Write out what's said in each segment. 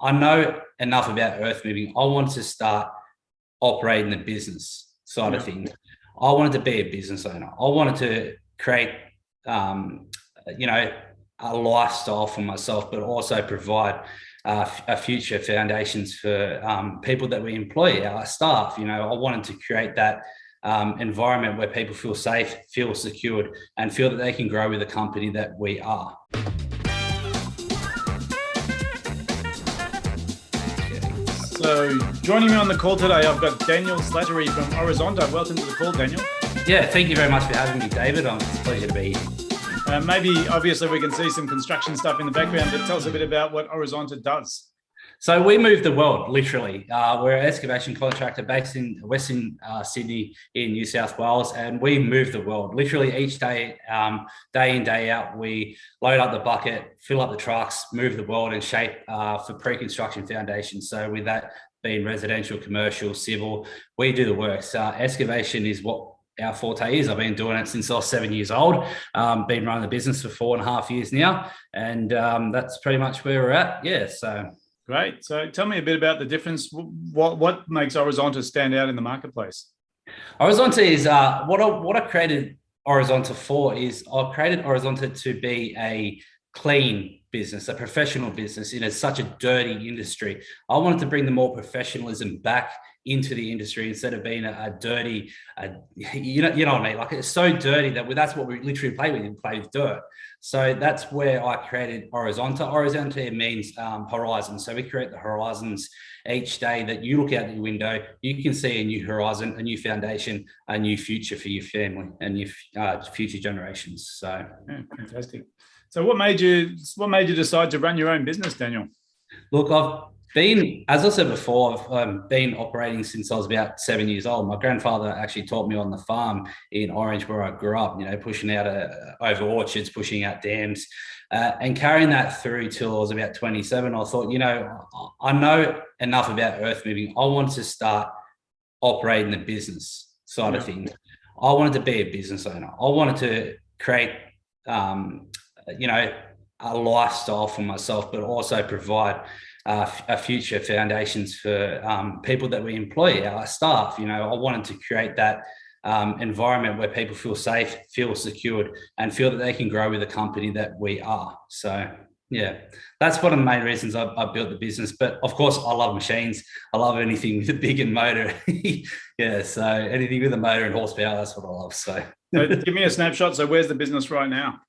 I know enough about earth moving. I wanted to start operating the business side of things. I wanted to be a business owner. I wanted to create, um, you know, a lifestyle for myself, but also provide a future foundations for people that we employ, our staff. I wanted to create that environment where people feel safe, feel secured, and feel that they can grow with the company that we are. So joining me on the call today, I've got Daniel Slattery from Orizonta. Welcome to the call, Daniel. Yeah, thank you very much for having me, David. It's a pleasure to be here. Obviously, we can see some construction stuff in the background, but tell us a bit about what Orizonta does. So we move the world, literally. We're an excavation contractor based in Western Sydney in New South Wales, and we move the world. Literally each day, day in, day out, we load up the bucket, fill up the trucks, move the world and shape for pre-construction foundations. So with that being residential, commercial, civil, we do the work. Excavation is what our forte is. I've been doing it since I was 7 years old. Been running the business for 4.5 years now, and that's pretty much where we're at. Yeah, so... Great. So tell me a bit about the difference. What makes Orizonta stand out in the marketplace? Orizonta is what I created Orizonta for is I created Orizonta to be a clean business, a professional business in such a dirty industry. I wanted to bring the more professionalism back into the industry instead of being a dirty, you know what I mean? Like, it's so dirty that's what we literally play with. We play with dirt. So that's where I created Orizonta. Orizonta means horizon. So we create the horizons each day that you look out the window, you can see a new horizon, a new foundation, a new future for your family and your future generations. So yeah, fantastic. So what made you decide to run your own business, Daniel? Look, as I said before, I've been operating since I was about 7 years old. My grandfather actually taught me on the farm in Orange where I grew up, pushing out over orchards, pushing out dams, and carrying that through till I was about 27. I thought, I know enough about earth moving. I wanted to start operating the business side of things. I wanted to be a business owner. I wanted to create, a lifestyle for myself, but also provide a future foundations for people that we employ, our staff. I wanted to create that environment where people feel safe, feel secured, and feel that they can grow with the company that we are. So yeah, that's one of the main reasons I built the business. But of course, I love machines. I love anything with a big motor. Yeah, so anything with a motor and horsepower, that's what I love. So give me a snapshot. So where's the business right now?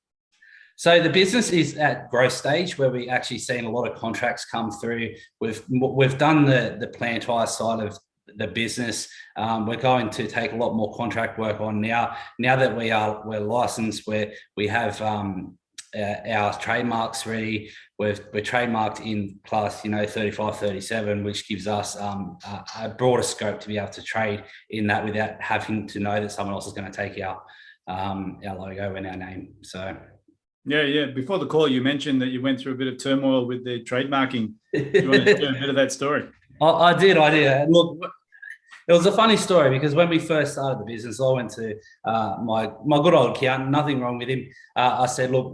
So the business is at growth stage where we actually seen a lot of contracts come through. We've done the plant hire side of the business. We're going to take a lot more contract work on now. Now that we're licensed, we have our trademarks ready. We're trademarked in class 35, 37, which gives us a broader scope to be able to trade in that without having to know that someone else is going to take our logo and our name. So. Yeah. Before the call, you mentioned that you went through a bit of turmoil with the trademarking. Do you want to share a bit of that story? I did. Look, it was a funny story because when we first started the business, I went to my good old accountant, nothing wrong with him. I said, look,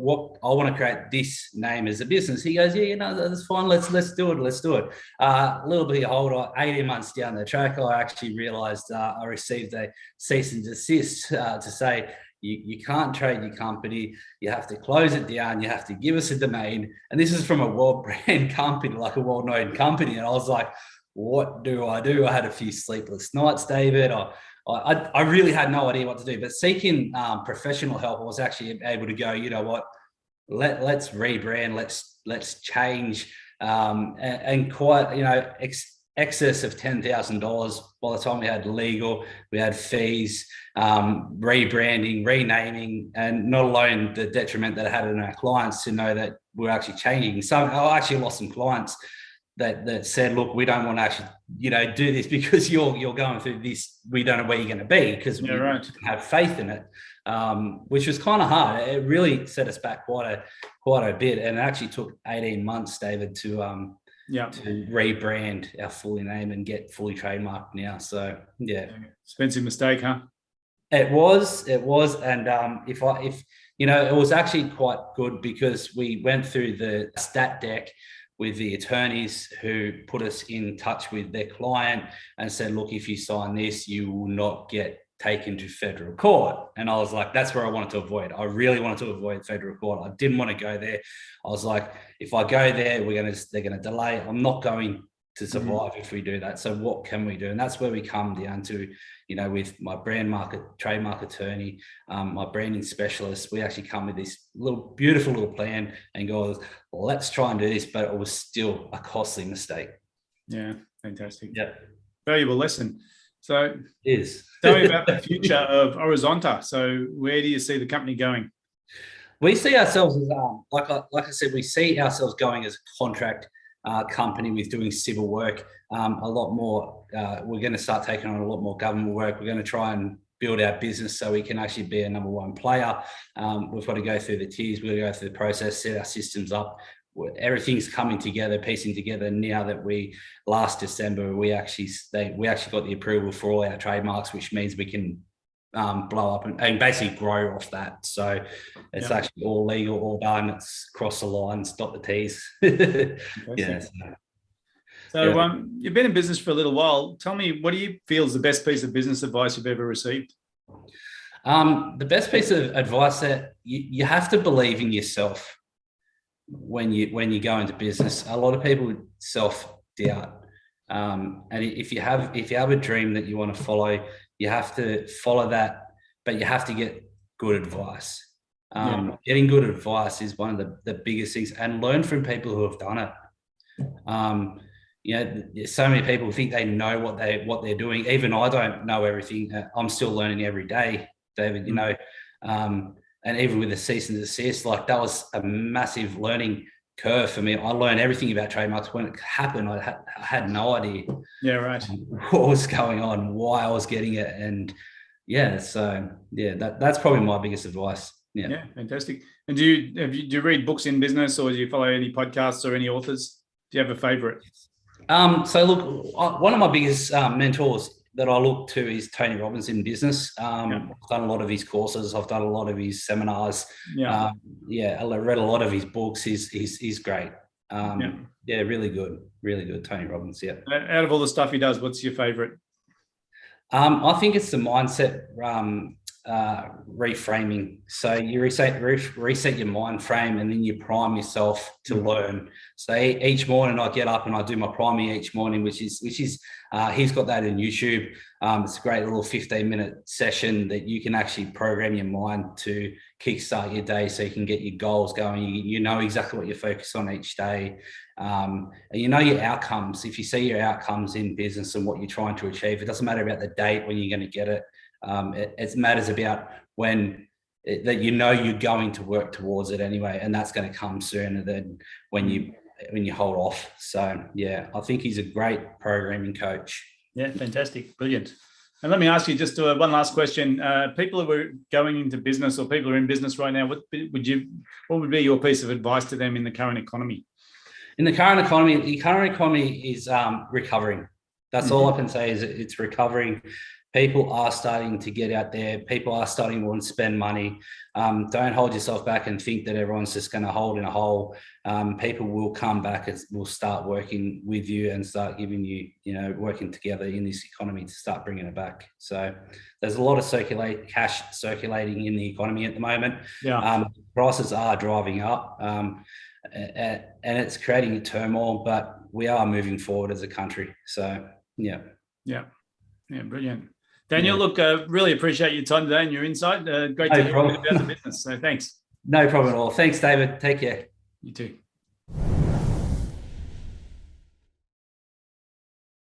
I want to create this name as a business. He goes, yeah, that's fine. Let's do it. Let's do it. A little bit older, 18 months down the track, I actually realized I received a cease and desist to say, you can't trade your company. You have to close it down. You have to give us a domain. And this is from a world brand company, like a well-known company. And I was like, what do? I had a few sleepless nights, David. I really had no idea what to do. But seeking professional help, I was actually able to go, you know what? Let's rebrand. Let's change. And quite, excess of $10,000 by the time we had legal, we had fees, rebranding, renaming, and not alone the detriment that it had on our clients to know that we're actually changing. So I actually lost some clients that said, look, we don't want to actually, do this because you're going through this. We don't know where you're going to be because we have faith in it, which was kind of hard. It really set us back quite a bit. And it actually took 18 months, David, to rebrand our full name and get fully trademarked now. So yeah, expensive mistake, huh? It was, and if it was actually quite good because we went through the stat deck with the attorneys who put us in touch with their client and said, look, if you sign this, you will not get taken to federal court. And I was like, that's where I wanted to avoid. I really wanted to avoid federal court. I didn't want to go there. I was like, if I go there, they're going to delay. I'm not going to survive if we do that. So what can we do? And that's where we come down to, with my trademark attorney, my branding specialist, we actually come with this beautiful little plan and go, let's try and do this. But it was still a costly mistake. Yeah, fantastic. Yeah. Valuable lesson. So it is. Tell me about the future of Orizonta. So where do you see the company going? We see ourselves as, like I said, we see ourselves going as a contract company with doing civil work. A lot more. We're going to start taking on a lot more government work. We're going to try and build our business so we can actually be a number one player. We've got to go through the tiers. We've got to go through the process, set our systems up. Everything's coming together, piecing together now that last December, we actually got the approval for all our trademarks, which means we can blow up and basically grow off that. So it's actually all legal, all done. It's cross the lines, dot the T's. Yeah. So you've been in business for a little while. Tell me, what do you feel is the best piece of business advice you've ever received? The best piece of advice that you have to believe in yourself when you go into business. A lot of people self-doubt. And if you have a dream that you want to follow, you have to follow that, but you have to get good advice. Getting good advice is one of the biggest things, and learn from people who have done it. So many people think they know what they're doing. Even I don't know everything. I'm still learning every day, David, and even with the cease and desist, like that was a massive learning curve for me. I learned everything about trademarks when it happened. I had no idea. Yeah, right. What was going on, why I was getting it, and that's probably my biggest advice. Yeah, fantastic. And do you read books in business, or do you follow any podcasts or any authors? Do you have a favorite? So look, one of my biggest mentors that I look to is Tony Robbins in business. I've done a lot of his courses. I've done a lot of his seminars. I read a lot of his books. He's great. Really good. Tony Robbins. Yeah. Out of all the stuff he does, what's your favorite? I think it's the mindset reframing. So you reset your mind frame, and then you prime yourself to learn. So each morning I get up and I do my priming each morning, which is he's got that in YouTube. It's a great little 15-minute session that you can actually program your mind to kickstart your day, so you can get your goals going. You know exactly what you focus on each day, and you know your outcomes. If you see your outcomes in business and what you're trying to achieve, it doesn't matter about the date when you're going to get it. It matters about that you're going to work towards it anyway, and that's going to come sooner than when you hold off. So I think he's a great programming coach. Yeah, fantastic, brilliant. And let me ask you just one last question. People who are going into business, or people who are in business right now, what would be your piece of advice to them in the current economy? In the current economy is recovering. That's all I can say, is it's recovering. People are starting to get out there. People are starting to want to spend money. Don't hold yourself back and think that everyone's just going to hold in a hole. People will come back and will start working with you and start giving you, working together in this economy to start bringing it back. So there's a lot of cash circulating in the economy at the moment. Prices are driving up, and it's creating a turmoil, but we are moving forward as a country. So, brilliant. Daniel, look, really appreciate your time today and your insight. Great to hear a bit about the business. So thanks. No problem at all. Thanks, David. Take care. You too.